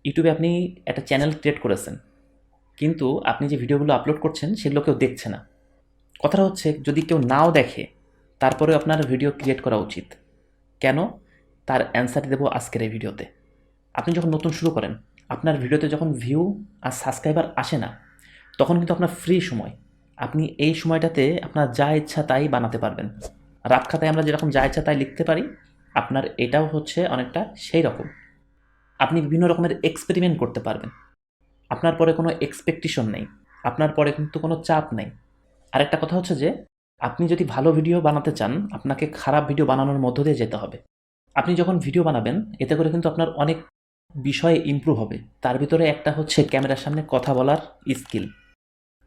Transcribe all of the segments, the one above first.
ইউটিউবে আপনি একটা চ্যানেল ক্রিয়েট করেছেন, কিন্তু আপনি যে ভিডিওগুলো আপলোড করছেন সেগুলো কেউ দেখছে না। কথাটা হচ্ছে যদি কেউ নাও দেখে তারপরেও আপনার ভিডিও ক্রিয়েট করা উচিত। কেন? তার অ্যান্সারটি দেবো আজকের এই ভিডিওতে। আপনি যখন নতুন শুরু করেন, আপনার ভিডিওতে যখন ভিউ আর সাবস্ক্রাইবার আসে না, তখন কিন্তু আপনার ফ্রি সময়। আপনি এই সময়টাতে আপনার যা ইচ্ছা তাই বানাতে পারবেন। রাত খাতায় আমরা যেরকম যা ইচ্ছা তাই লিখতে পারি, আপনার এটাও হচ্ছে অনেকটা সেই রকম। আপনি বিভিন্ন রকমের এক্সপেরিমেন্ট করতে পারবেন। আপনার পরে কোনো এক্সপেকটেশন নেই, আপনার পরে কিন্তু কোনো চাপ নেই। আরেকটা কথা হচ্ছে যে আপনি যদি ভালো ভিডিও বানাতে চান, আপনাকে খারাপ ভিডিও বানানোর মধ্য দিয়ে যেতে হবে। আপনি যখন ভিডিও বানাবেন, এতে করে কিন্তু আপনার অনেক বিষয়ে ইমপ্রুভ হবে। তার ভিতরে একটা হচ্ছে ক্যামেরার সামনে কথা বলার স্কিল।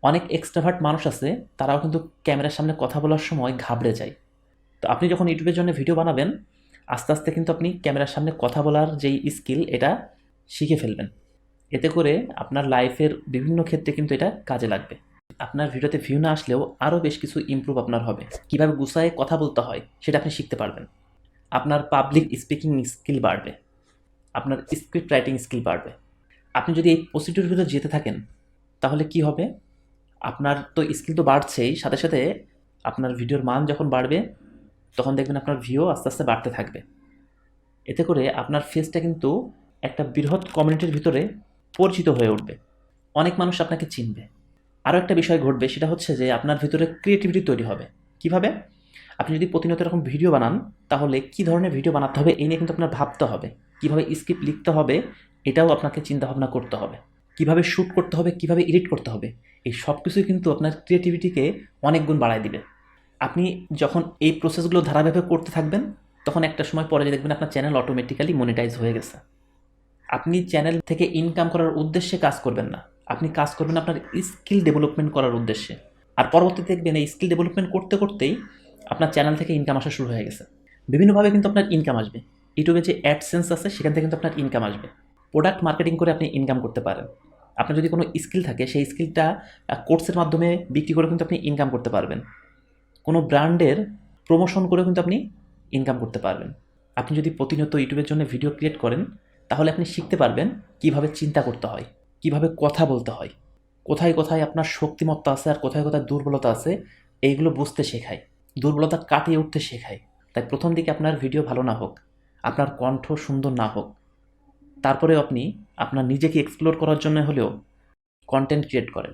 অনেক এক্সট্রাভার্ট মানুষ আছে, তারাও কিন্তু ক্যামেরার সামনে কথা বলার সময় ঘাবড়ে যায়। তো আপনি যখন ইউটিউবের জন্য ভিডিও বানাবেন, আস্তে আস্তে কিন্তু আপনি ক্যামেরার সামনে কথা বলার যেই স্কিল, এটা শিখে ফেলবেন। এতে করে আপনার লাইফের বিভিন্ন ক্ষেত্রে কিন্তু এটা কাজে লাগবে। আপনার ভিডিওতে ভিউ না আসলেও আরও বেশ কিছু ইমপ্রুভ আপনার হবে। কীভাবে গুছায়ে কথা বলতে হয় সেটা আপনি শিখতে পারবেন। আপনার পাবলিক স্পিকিং স্কিল বাড়বে, আপনার স্ক্রিপ্ট রাইটিং স্কিল বাড়বে। আপনি যদি এই প্রসিডিউর ভিতরে যেতে থাকেন, তাহলে কি হবে? আপনার তো স্কিল তো বাড়ছেই, সাথে সাথে আপনার ভিডিওর মান যখন বাড়বে, তখন দেখবেন আপনার ভিউ আস্তে আস্তে বাড়তে থাকবে। এতে করে আপনার ফেসটা কিন্তু একটা বৃহৎ কমিউনিটির ভিতরে পরিচিত হয়ে উঠবে। অনেক মানুষ আপনাকে চিনবে। আরও একটা বিষয় ঘটবে, সেটা হচ্ছে যে আপনার ভিতরে ক্রিয়েটিভিটি তৈরি হবে। কিভাবে? আপনি যদি প্রতিনিয়ত এরকম ভিডিও বানান, তাহলে কী ধরনের ভিডিও বানাতে হবে এই নিয়ে কিন্তু আপনার ভাবতে হবে। কীভাবে স্ক্রিপ্ট লিখতে হবে এটাও আপনাকে চিন্তাভাবনা করতে হবে। কীভাবে শ্যুট করতে হবে, কীভাবে এডিট করতে হবে, এই সব কিছুই কিন্তু আপনার ক্রিয়েটিভিটিকে অনেক গুণ বাড়ায় দিবে। আপনি যখন এই প্রসেসগুলো ধারাবাহিকভাবে করতে থাকবেন, তখন একটা সময় পরে যে দেখবেন আপনার চ্যানেল অটোমেটিক্যালি মনিটাইজ হয়ে গেছে। আপনি চ্যানেল থেকে ইনকাম করার উদ্দেশ্যে কাজ করবেন না, আপনি কাজ করবেন আপনার স্কিল ডেভেলপমেন্ট করার উদ্দেশ্যে। আর পরবর্তীতে দেখবেন এই স্কিল ডেভেলপমেন্ট করতে করতেই আপনার চ্যানেল থেকে ইনকাম আসা শুরু হয়ে গেছে। বিভিন্নভাবে কিন্তু আপনার ইনকাম আসবে। ইউটিউবে যে অ্যাডসেন্স আছে সেখান থেকে কিন্তু আপনার ইনকাম আসবে। প্রোডাক্ট মার্কেটিং করে আপনি ইনকাম করতে পারেন। আপনার যদি কোনো স্কিল থাকে, সেই স্কিলটা কোর্সের মাধ্যমে বিক্রি করে কিন্তু আপনি ইনকাম করতে পারবেন। কোনো ব্র্যান্ডের প্রমোশন করেও কিন্তু আপনি ইনকাম করতে পারবেন। আপনি যদি প্রতিনিয়ত ইউটিউবের জন্য ভিডিও ক্রিয়েট করেন, তাহলে আপনি শিখতে পারবেন কীভাবে চিন্তা করতে হয়, কীভাবে কথা বলতে হয়, কোথায় কোথায় আপনার শক্তিমত্তা আছে আর কোথায় কোথায় দুর্বলতা আছে, এইগুলো বুঝতে শেখায়, দুর্বলতা কাটিয়ে উঠতে শেখায়। তাই প্রথম দিকে আপনার ভিডিও ভালো না হোক, আপনার কণ্ঠ সুন্দর না হোক, তারপরে আপনি আপনার নিজেকে এক্সপ্লোর করার জন্য হলেও কন্টেন্ট ক্রিয়েট করেন।